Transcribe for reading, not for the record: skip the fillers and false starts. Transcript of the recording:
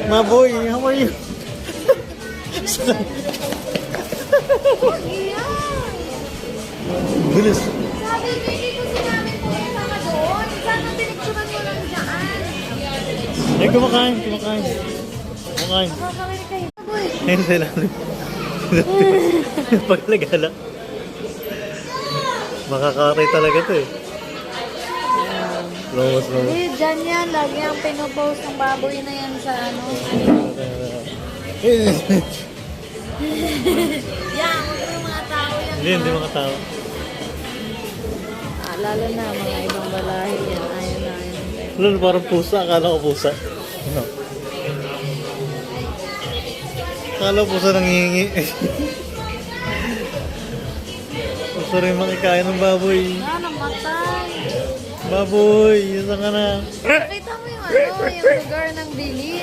Maboy, how are you? Bilis. Sabi ko, hindi ko sinabi ko yung mga doon. Sana pinicturan mo lang dyan. Ay, kumakain. Kumakain. Nakakarinig kayo. Boy. Ayun sa ilalim. Paglagala. Makakaray talaga to eh. Slow. Hindi, dyan yan. Lagi ang pinopost ng baboy na yan sa ano. Yan, huwag mo yung mga tao yan. Hindi mga tao. Lalo na mga ibang balahi yan. Ayaw na. Lalo parang pusa. Akala ko pusa. Ano? Akala ko pusa nangihingi. Gusto rin makikain ng baboy. Namatay. Baboy, yun ka na. Nakita mo yung ano, yung lugar ng bilin.